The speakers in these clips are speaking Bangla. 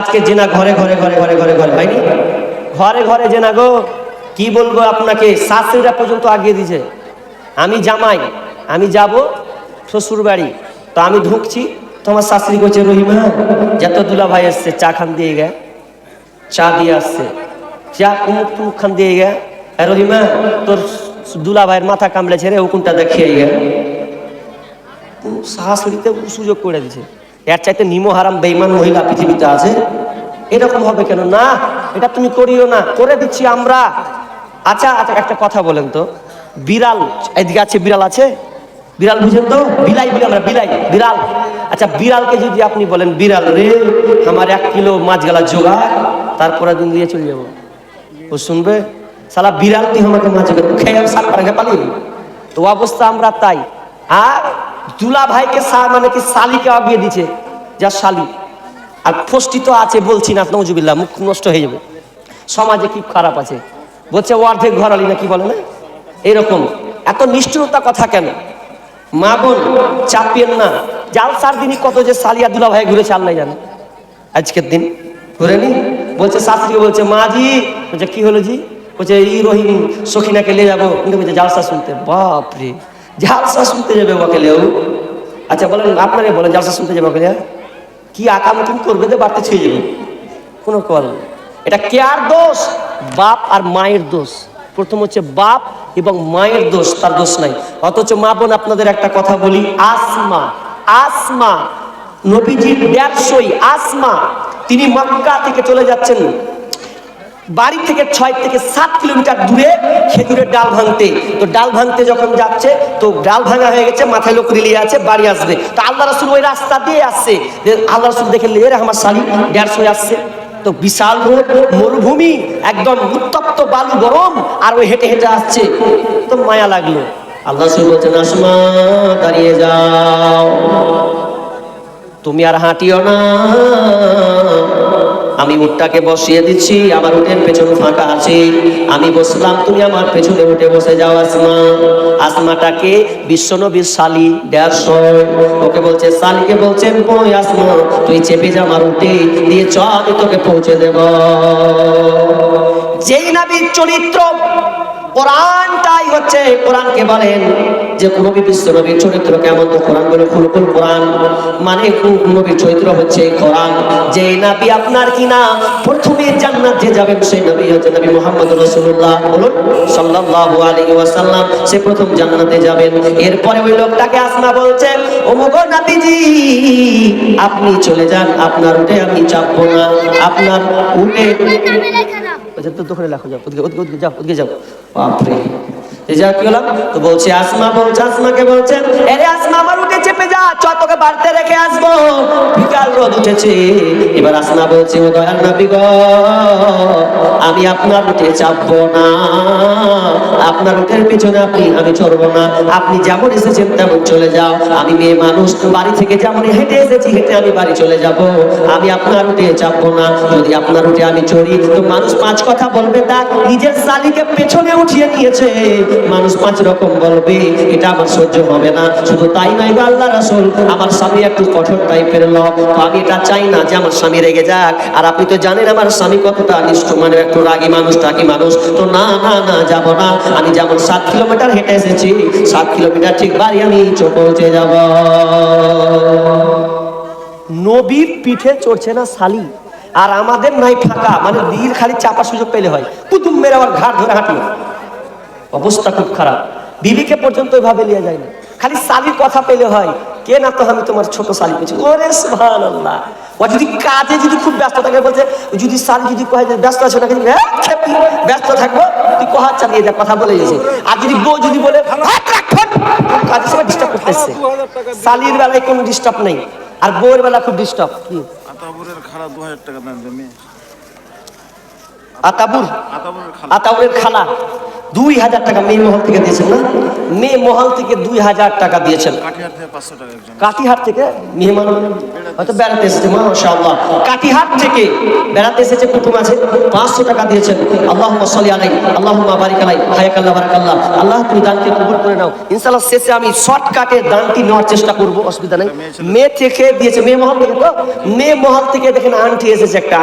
আজকে জেনা ঘরে ঘরে ঘরে ঘরে ঘরে ঘরে হয়নি, ঘরে ঘরে জেনা গো। কি বলবো আপনাকে, শাশুড়িরা পর্যন্ত আগিয়ে দিছে। আমি জামাই, আমি যাব শ্বশুর বাড়ি, তো আমি ঢুকছি, তোমার শাশুড়ি করছে রহিমা যত দুলা ভাই এসছে চা খান দিয়ে গে, চা দিয়ে আসছে, চা উমুক তুমুক খান দিয়ে গে, রহিমা তোর দুলা ভাইয়ের মাথা কামড়েছে রে, হুকুনটা দেখিয়ে গে। শাশুড়িতে সুযোগ করে দিছে। এর চাইতে নিমো হারাম বেঈমান মহিলা পৃথিবীতে আছে? এরকম হবে কেন? না, এটা তুমি করিও না, করে দিচ্ছি আমরা। আচ্ছা আচ্ছা, একটা কথা বলেন তো, বিড়াল এদিকে আছে, বিড়াল আছে, বিড়াল বুঝেন তো, বিলাই বলি আমরা, বিলাই বিড়াল। আচ্ছা, বিড়ালকে যদি আপনি বলেন বিড়াল রে আমার 1 কিলো মাছ গেলা জোগা, তারপরে দিন দিয়ে চলে যাবো, ও শুনবে? সালা বিড়াল তুই আমাকে মাছ খেয়ে সাত পাড়া পালিয়ে। তো অবস্থা আমরা তাই। আর দুলা ভাইকে মানে কি শালিকে আগিয়ে দিচ্ছে, যা শালি। আর ফষ্টি তো আছে, বলছি না, নজুবিল্লাহ, মুখ নষ্ট হয়ে যাবে। সমাজে কি খারাপ আছে, বলছে অর্ধেক ঘরালি না কি বলে না, এরকম। এত নিষ্ঠুরতা কথা কেন? মা বোন চাপিয়েন না। জালসার দিনই কত যে সালিয়া দুলা ভাই ঘুরেছে আল্লাহ জানে। আজকের দিন ঘুরেনি, বলছে শাস্ত্রীকে, বলছে মা জি, বলছে কি হলো জি, বলছে এই রহিম সখিনাকে নিয়ে যাবো, কিন্তু বলছে জালসা শুনতে। বাপরে, জালসা শুনতে যাবে ওকেলেও? আচ্ছা বলেন, আপনারা বলেন জালসা শুনতে যাবে ওকে, কি আকামুকুম করবে যে বাড়তে ছুঁয়ে যাবে? কোনো কল। এটা কেয়ার দোষ, বাপ আর মায়ের দোষ। প্রথম হচ্ছে বাপ এবং মায়ের দোষ, তার দোষ নাই। অথচ মা বোন আপনাদের একটা কথা বলি, আসমা, আসমা নবীজির 150 আসমা, তিনি মক্কা থেকে চলে যাচ্ছেন বাড়ি থেকে 6 থেকে 7 কিলোমিটার দূরে খেজুরের ডাল ভাঙতে। তো ডাল ভাঙতে যখন যাচ্ছে, তো ডাল ভাঙা হয়ে গেছে, মাথায় লোক রিলিয়ে আছে, বাড়ি আসবে। তো আল্লাহ রাসূল ওই রাস্তা দিয়ে আসছে, আল্লাহ রাসূল দেখে এর আমার শালি 150 আসছে। তো বিশাল রোড, মরুভূমি, একদম উত্তপ্ত বালু গরম, আর ওই হেঁটে হেঁটে আসছে। তো মায়া লাগলো। আল্লাহ রাসূল বলছেন আসমা দাঁড়িয়ে যাও, তুমি আর হাঁটিও না, আমি উটটাকে বসিয়ে দিচ্ছি, আমার উটের পেছন ফাঁকা আছে, আমি বসলাম, তুমি আমার পেছনে উঠে বসে যাও। আসমা, আসমাটাকে বিশ্বনবীর শালি 150, ওকে বলছে, শালিকে বলছেন কই আসমা, তুই চেপে যা আমার উটে, দিয়ে চ আমি তোকে পৌঁছে দেব। যেই নবীর চরিত্র, কোরআনটাই হচ্ছে, কোরআনকে বলেন যে নবী বিশ্ব নবীর চরিত্র কেমন, তো কোরআন বলে খুলকুল কোরআন, মানে নবীর চরিত্র হচ্ছে কোরআন। যে নবী আপনার কিনা প্রথমে জান্নাত যে যাবেন, সেই নবী হচ্ছে নবী মুহাম্মদ রাসূলুল্লাহ, বলুন সাল্লাল্লাহু আলাইহি ওয়াসাল্লাম, সে প্রথম জান্নাতে যাবেন। এরপরে ওই লোকটাকে আসমা বলছে, ও গো নবীজি আপনি চলে যান, আপনার উঠে আমি চাপবো না, আপনার উঠে তো দোকানে লেখো, যাও ওদিকে যাও, ওদিকে যাও। বাপরে, যা কি হলাম? তো বলছে আসমা, বলছে আসমাকে বলছেন, আরে আসমা আমার উঠে চেপে যা, চ তোকে বাড়িতে রেখে আসবো, বিকাল রোদ উঠেছে। এবার আসমা বলছে, ও দয়াল নবী গো, আমি আপনার উঠে চাপবো না, আপনার উঠের পিছনে আমি চড়বো না, আপনি যেমন এসেছেন তেমন চলে যাও, আমি মেয়ে মানুষ, বাড়ি থেকে যেমন হেঁটে এসেছি হেঁটে আমি বাড়ি চলে যাব, আমি আপনার উঠে চাপবো না। যদি আপনার উঠে আমি চড়ি, তো মানুষ 5 কথা বলবে, তা নিজের শালিকে পেছনে উঠিয়ে নিয়েছে, মানুষ 5 রকম বলবে, এটা আমার সহ্য হবে না। শুধু তাই নয় গো আল্লাহ রাসূল, আমার স্বামী একটু কঠোর টাইপের লোক, তো আমি এটা চাই না যে আমার স্বামী রেগে যাক, আর আপনি তো জানেন আমার স্বামী কতটা নিষ্ঠুর, মানে একটু রাগী মানুষ, টাকি মানুষ, তো না না না যাব না, আমি যেমন 7 কিলোমিটার হেঁটে এসেছি, 7 কিলোমিটার ঠিক বাড়ি আমি পৌঁছে যাব। নবীর পিঠে চড়ছে না শালি, আর আমাদের নাই ফাঁকা, মানে বীর খালি চাপা সুযোগ পেলে হয়, পুতুম মেরে আবার ঘাট ধরে হাঁটি। অবস্থা খুব খারাপ, বিবিকে পর্যন্ত ওইভাবে নিয়ে যায় না, খালি শালির কথা পেলে হয়, কে না তো আমি তোমার ছোট শালি পেয়েছি। ওরে সুবহানাল্লাহ, ও যদি কাজে যদি খুব ব্যস্ত থাকে, বলছে যদি শালি যদি কয় যে ব্যস্ত আছে নাকি, ব্যস্ত থাকবো, তুই কহার চালিয়ে যা, কথা বলে গেছে। আর যদি বউ যদি বলে কাজের সময় ডিস্টার্ব করতে এসছে, শালির বেলায় কোনো ডিস্টার্ব নেই, আর বউয়ের বেলা খুব ডিস্টার্ব। কি আতাবুরের খালা 2000 টাকা দেন তুমি, আতাবুরের খালা 2000 টাকা মেয়ে মহল থেকে দিয়েছেন না? মেয়ে মহল থেকে 2000 টাকা দিয়েছেন। কাটিহাট থেকে মেহমান হয়তো বেড়াতে এসেছে, মাশাআল্লাহ। কাটিহাট থেকে বেড়াতে এসেছে, কুটুম আছে, 500 টাকা দিয়েছেন। আল্লাহুম্মা সাল্লি আলাইহি, আল্লাহুম্মা বারিক আলাইহি, হায়াকাল্লাহ বারাকাল্লাহ। আল্লাহ তুমি দানকে কবুল করে নাও। ইনশাআল্লাহ শেষে আমি শর্টকাটে দানটি নেওয়ার চেষ্টা করব, অসুবিধা নেই। মেয়ে থেকে দিয়েছে, মেয়ে মহল থেকে, তো মেয়ে মহল থেকে দেখেন আংটি এসেছে, একটা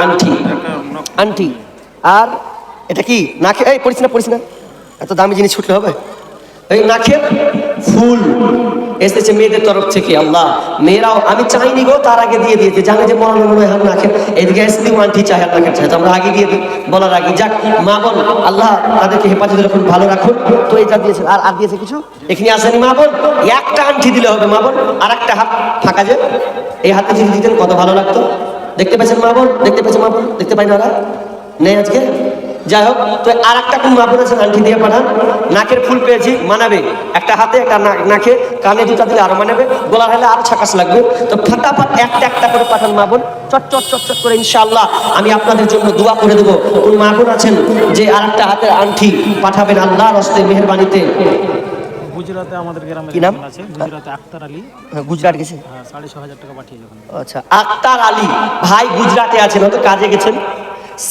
আংটি। আর এটা কি নাকে, এই পড়িস না, এত দামি জিনিস ছুটলে হবে? এই নাকের ফুল এসেছে মেয়েদের তরফ থেকে। আল্লাহ, মেয়েরাও আমি চাইনি গো, তার আগে দিয়ে দিয়েছে, জানে যে মনে হয় হাত নাকের এদিকে এসে আন্টি চাই, হাত নাকের চাই, আমরা আগে দিয়ে দিই বলার আগে। যাক, মা বোন আল্লাহ তাদেরকে হেফাজত রাখুন, ভালো রাখুন। তো এটা দিয়েছে, আর দিয়েছে কিছু এখানে আসেনি মা বোন। একটা আংটি দিলে হবে মা বোন, আর একটা হাত ফাঁকা, যে এই হাতে যদি দিতেন কত ভালো লাগতো। দেখতে পেয়েছেন মা বোন? দেখতে পেয়েছে মা বোন? দেখতে পাই না ওরা, নেই আজকে। যাই হোক, তো আর একটা কোন মা বোন আছেন আংটি দিয়ে পাঠান। নাকের ফুল পেয়েছি, মানাবে, একটা হাতে একটা নাকে, কানে দুটা দিলে আরো মানাবে, গলার হলে আরো ছাকাস লাগবে। তো ফাটাফাট একটা করে পাঠান মা বোন, চট করে। ইনশাআল্লাহ আমি আপনাদের জন্য দোয়া করে দেবো। কোন মা বোন আছেন যে আর একটা হাতের আংটি পাঠাবেন আল্লাহর হস্তে, মেহেরবানিতে। গুজরাটে আমাদের গ্রামে কি নাম আছে, গুজরাটে আক্তার আলী। গুজরাট গেছে? 6,500 টাকা পাঠিয়ে যখন। আচ্ছা, আক্তার আলী ভাই গুজরাটে আছেন, হয়তো কাজে গেছেন।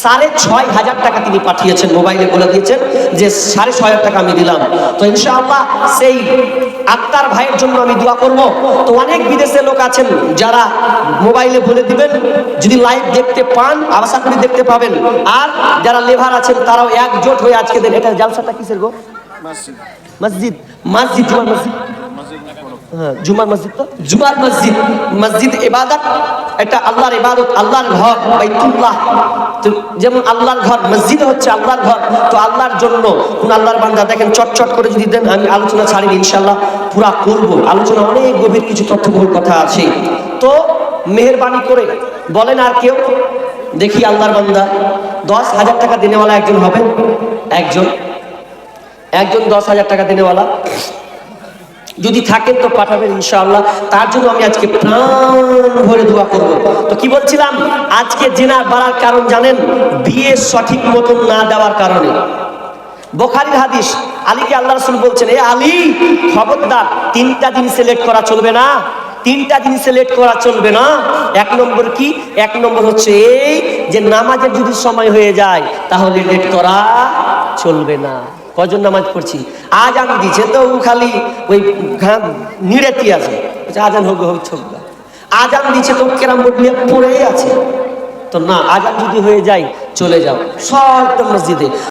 6,500 টাকা তিনি পাঠিয়েছেন, মোবাইলে বলে দিয়েছেন যে 6,500 টাকা আমি দিলাম। তো ইনশাআল্লাহ সেই আক্তার ভাইয়ের জন্য আমি দোয়া করব। তো অনেক বিদেশে লোক আছেন যারা মোবাইলে বলে দিবেন, যদি লাইভ দেখতে পান আশা করি দেখতে পাবেন। আর যারা লেভার আছেন তারাও একজোট হয়ে আজকে দেন। এটা জালসাটা কিসের গো? মসজিদ জুমার মসজিদ, হ্যাঁ জুমার মসজিদ, তো জুমার মসজিদ ইবাদত, এটা আল্লাহর ইবাদত, আল্লাহর ঘর বাইতুল্লাহ। তো যেমন আল্লাহর ঘর, মসজিদ হচ্ছে আল্লাহর ঘর। তো আল্লাহর জন্য কোন আল্লাহর বান্দা দেখেন চট করে যদি দেন, আমি আলোচনা ছাড়িনি, ইনশাআল্লাহ পুরা করব। আলোচনা অনেক গভীর, কিছু তথ্যবহুল কথা আছে। তো মেহেরবানি করে বলেন আর কেউ দেখি, আল্লাহর বান্দা 10,000 টাকা দিনেওয়ালা একজন হবে? একজন 10,000 টাকা দিনেওয়ালা যদি থাকেন তো পাঠাবেন ইনশাআল্লাহ। তার জন্য আমি আজকে প্রাণ ভরে দোয়া করব। তো কি বলছিলাম, আজকে জেনা বাড়ার কারণ জানেন? বিয়ে সঠিক মতন না দেওয়ার কারণে। বুখারীর হাদিস, আলীকে আল্লাহ রাসূল বলছেন, এ আলী খবরদার, 3টা জিনিসে লেট করা চলবে না। 3টা জিনিসে লেট করা চলবে না। 1 নম্বর কি? 1 নম্বর হচ্ছে এই যে নামাজের যদি সময় হয়ে যায় তাহলে লেট করা চলবে না। কজন নামাজ পড়ছি, আজান দিচ্ছে তো খালি ওই নিড়েতি আছে, আজান হোক ছোকরা, আজান দিচ্ছে তো কেরাম বোর্ড নিয়ে পড়েই আছে। তো না, আজান যদি হয়ে যায় চলে যাও সব মসজিদে।